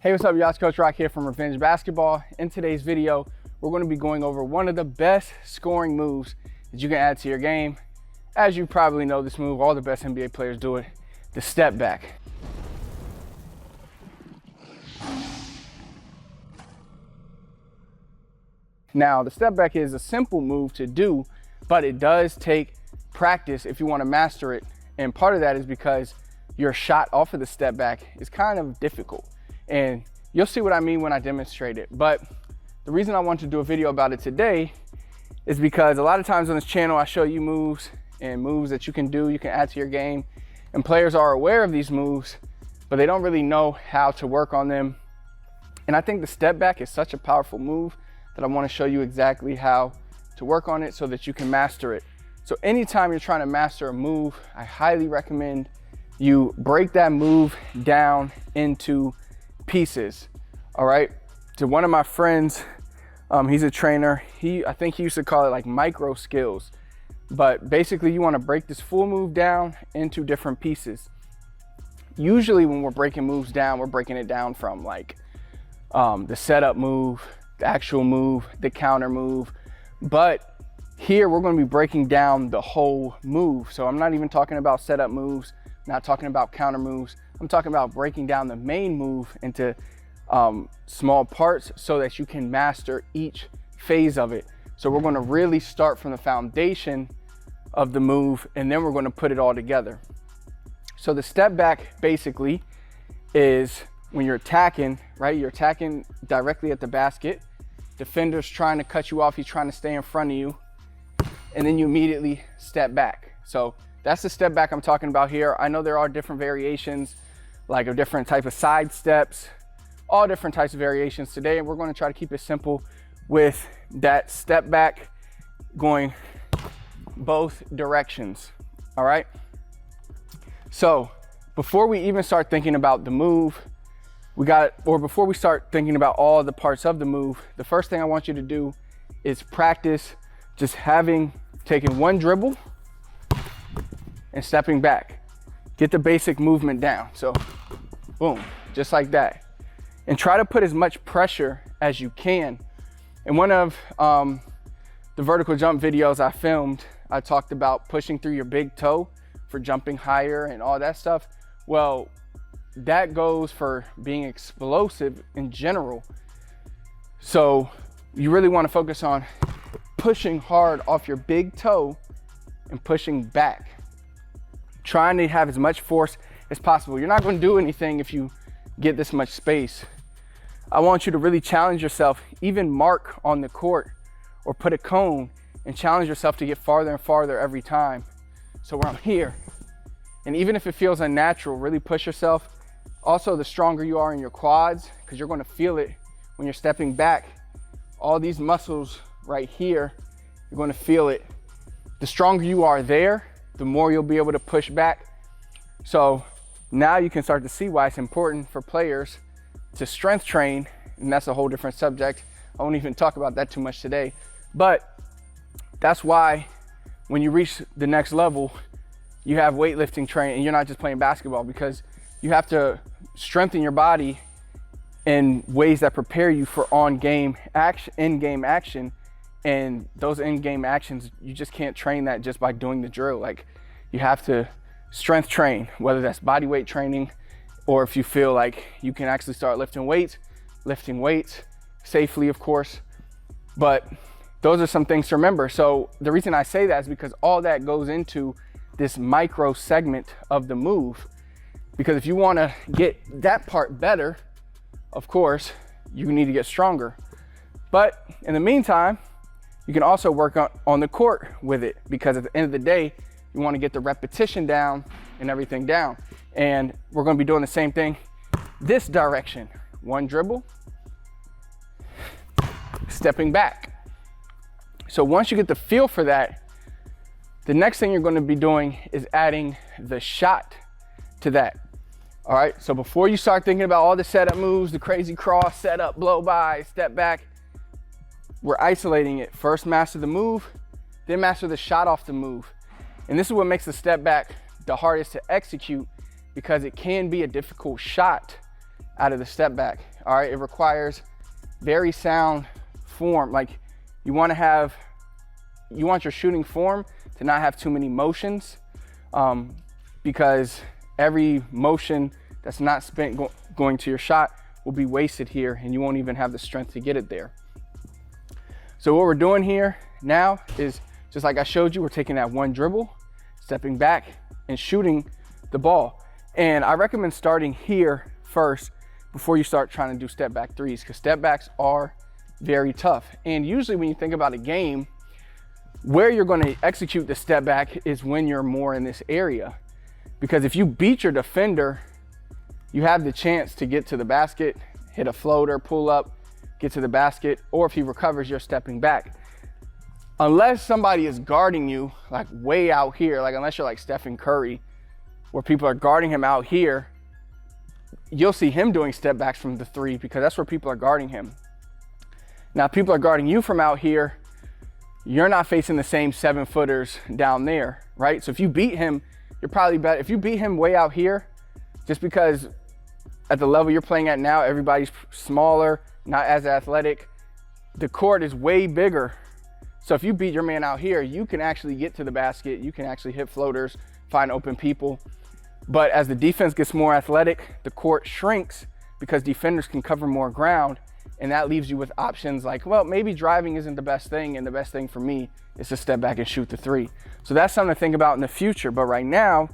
Hey, what's up, y'all? It's Coach Rock here from Revenge Basketball. In today's video, we're going to be going over one of the best scoring moves that you can add to your game. As you probably know this move, all the best NBA players do it, the step back. Now, the step back is a simple move to do, but it does take practice if you want to master it. And part of that is because your shot off of the step back is kind of difficult. And you'll see what I mean when I demonstrate it. But the reason I want to do a video about it today is because a lot of times on this channel, I show you moves and moves that you can do, you can add to your game. And players are aware of these moves, but they don't really know how to work on them. And I think the step back is such a powerful move that I want to show you exactly how to work on it so that you can master it. So anytime you're trying to master a move, I highly recommend you break that move down into pieces. All right, to one of my friends, he's a trainer, I think he used to call it like micro skills, but basically you want to break this full move down into different pieces. Usually when we're breaking moves down, we're breaking it down from like the setup move, the actual move, the counter move, but here we're going to be breaking down the whole move. So I'm not even talking about setup moves, not talking about counter moves. I'm talking about breaking down the main move into small parts so that you can master each phase of it. So we're going to really start from the foundation of the move, and then we're going to put it all together. So the step back basically is when you're attacking, right? You're attacking directly at the basket. Defender's trying to cut you off. He's trying to stay in front of you. And then you immediately step back. So that's the step back I'm talking about here. I know there are different variations, like a different type of side steps, all different types of variations today. And we're going to try to keep it simple with that step back going both directions. All right. So before we even start thinking about the move, before we start thinking about all the parts of the move, the first thing I want you to do is practice just taking one dribble and stepping back. Get the basic movement down. So boom, just like that. And try to put as much pressure as you can. In one of the vertical jump videos I filmed, I talked about pushing through your big toe for jumping higher and all that stuff. Well, that goes for being explosive in general. So you really want to focus on pushing hard off your big toe and pushing back. Trying to have as much force as possible. You're not going to do anything if you get this much space. I want you to really challenge yourself, even mark on the court or put a cone and challenge yourself to get farther and farther every time. So where I'm here, and even if it feels unnatural, really push yourself. Also, the stronger you are in your quads, because you're going to feel it when you're stepping back. All these muscles right here, you're going to feel it. The stronger you are there, the more you'll be able to push back. So now you can start to see why it's important for players to strength train, and that's a whole different subject. I won't even talk about that too much today, but that's why when you reach the next level, you have weightlifting training and you're not just playing basketball, because you have to strengthen your body in ways that prepare you for in-game action. And those in-game actions, you just can't train that just by doing the drill. Like, you have to strength train, whether that's body weight training, or if you feel like you can actually start lifting weights safely, of course. But those are some things to remember. So the reason I say that is because all that goes into this micro segment of the move. Because if you want to get that part better, of course, you need to get stronger. But in the meantime, you can also work on the court with it, because at the end of the day, you want to get the repetition down and everything down. And we're going to be doing the same thing this direction. One dribble, stepping back. So once you get the feel for that, the next thing you're going to be doing is adding the shot to that. All right, so before you start thinking about all the setup moves, the crazy cross, setup, blow by, step back, we're isolating it. First master the move, then master the shot off the move. And this is what makes the step back the hardest to execute, because it can be a difficult shot out of the step back. all right? It requires very sound form. Like you want your shooting form to not have too many motions, because every motion that's not spent going to your shot will be wasted here, and you won't even have the strength to get it there. So what we're doing here now is, just like I showed you, we're taking that one dribble, stepping back and shooting the ball. And I recommend starting here first before you start trying to do step back threes, because step backs are very tough. And usually when you think about a game, where you're going to execute the step back is when you're more in this area. Because if you beat your defender, you have the chance to get to the basket, hit a floater, pull up, get to the basket, or if he recovers, you're stepping back. Unless somebody is guarding you, like way out here, like unless you're like Stephen Curry, where people are guarding him out here, you'll see him doing step backs from the three, because that's where people are guarding him. Now, if people are guarding you from out here, you're not facing the same 7-footers down there, right? So if you beat him, you're probably better. If you beat him way out here, just because at the level you're playing at now, everybody's smaller, not as athletic, the court is way bigger. So if you beat your man out here, you can actually get to the basket, you can actually hit floaters, find open people. But as the defense gets more athletic, the court shrinks because defenders can cover more ground, and that leaves you with options like, well, maybe driving isn't the best thing, and the best thing for me is to step back and shoot the three. So that's something to think about in the future. But right now,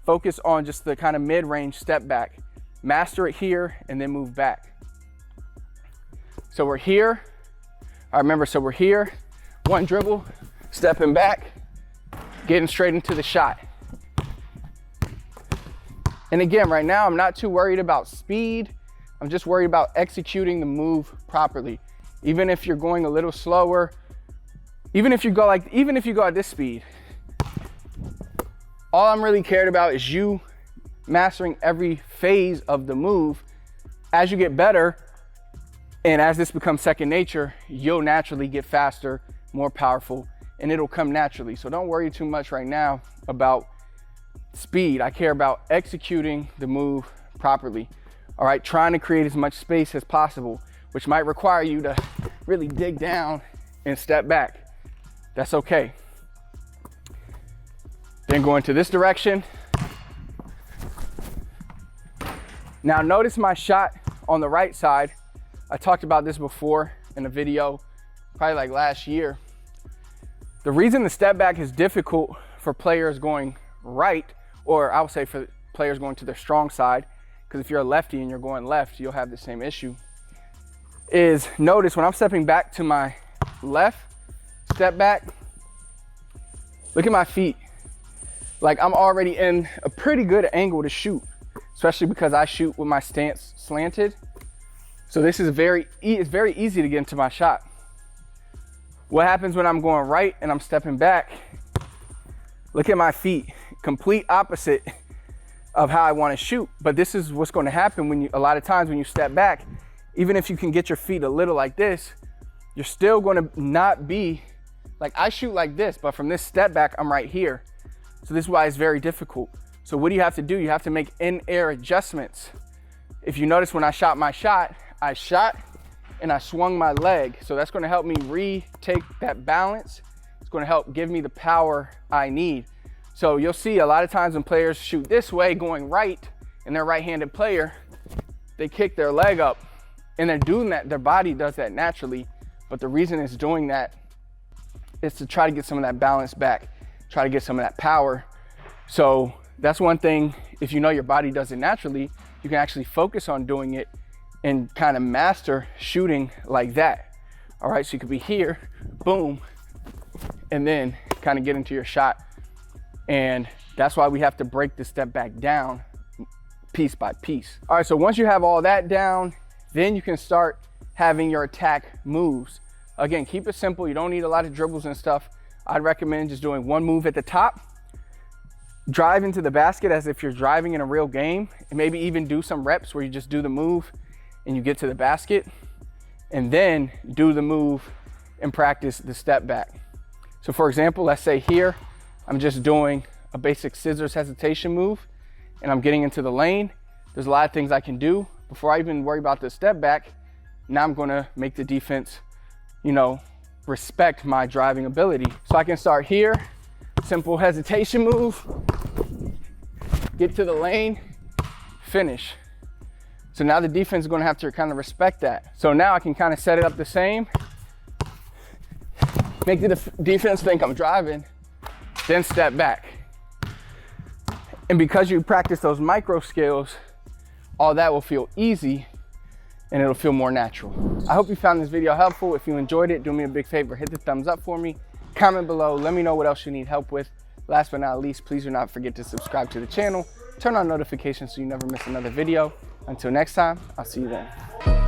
focus on just the kind of mid-range step back. Master it here and then move back. So we're here. I remember, so we're here, one dribble, stepping back, getting straight into the shot. And again, right now, I'm not too worried about speed. I'm just worried about executing the move properly. Even if you're going a little slower, even if you go at this speed, all I'm really cared about is you mastering every phase of the move. As you get better, and as this becomes second nature, you'll naturally get faster, more powerful, and it'll come naturally. So don't worry too much right now about speed. I care about executing the move properly. All right, trying to create as much space as possible, which might require you to really dig down and step back. That's okay. Then go into this direction. Now notice my shot on the right side. I talked about this before in a video, probably like last year. The reason the step back is difficult for players going right, or I would say for players going to their strong side, because if you're a lefty and you're going left, you'll have the same issue, is notice when I'm stepping back to my left, step back, look at my feet. Like I'm already in a pretty good angle to shoot, especially because I shoot with my stance slanted. So this is it's very easy to get into my shot. What happens when I'm going right and I'm stepping back? Look at my feet, complete opposite of how I want to shoot. But this is what's going to happen when a lot of times when you step back, even if you can get your feet a little like this, you're still going to not be, like I shoot like this, but from this step back, I'm right here. So this is why it's very difficult. So what do you have to do? You have to make in-air adjustments. If you notice when I shot my shot, I shot and I swung my leg. So that's going to help me retake that balance. It's going to help give me the power I need. So you'll see a lot of times when players shoot this way going right, and they're a right-handed player, they kick their leg up, and they're doing that. Their body does that naturally, but the reason it's doing that is to try to get some of that balance back, try to get some of that power. So that's one thing. If you know your body does it naturally, you can actually focus on doing it and kind of master shooting like that. All right, so you could be here, boom, and then kind of get into your shot. And that's why we have to break the step back down piece by piece. All right, so once you have all that down, then you can start having your attack moves. Again, keep it simple. You don't need a lot of dribbles and stuff. I'd recommend just doing one move at the top, drive into the basket as if you're driving in a real game, and maybe even do some reps where you just do the move and you get to the basket, and then do the move and practice the step back. So for example, let's say here, I'm just doing a basic scissors hesitation move and I'm getting into the lane. There's a lot of things I can do before I even worry about the step back, now I'm gonna make the defense, you know, respect my driving ability. So I can start here, simple hesitation move, get to the lane, finish. So now the defense is gonna have to kind of respect that. So now I can kind of set it up the same, make the defense think I'm driving, then step back. And because you practice those micro skills, all that will feel easy and it'll feel more natural. I hope you found this video helpful. If you enjoyed it, do me a big favor, hit the thumbs up for me, comment below, let me know what else you need help with. Last but not least, please do not forget to subscribe to the channel, turn on notifications so you never miss another video. Until next time, I'll see you then.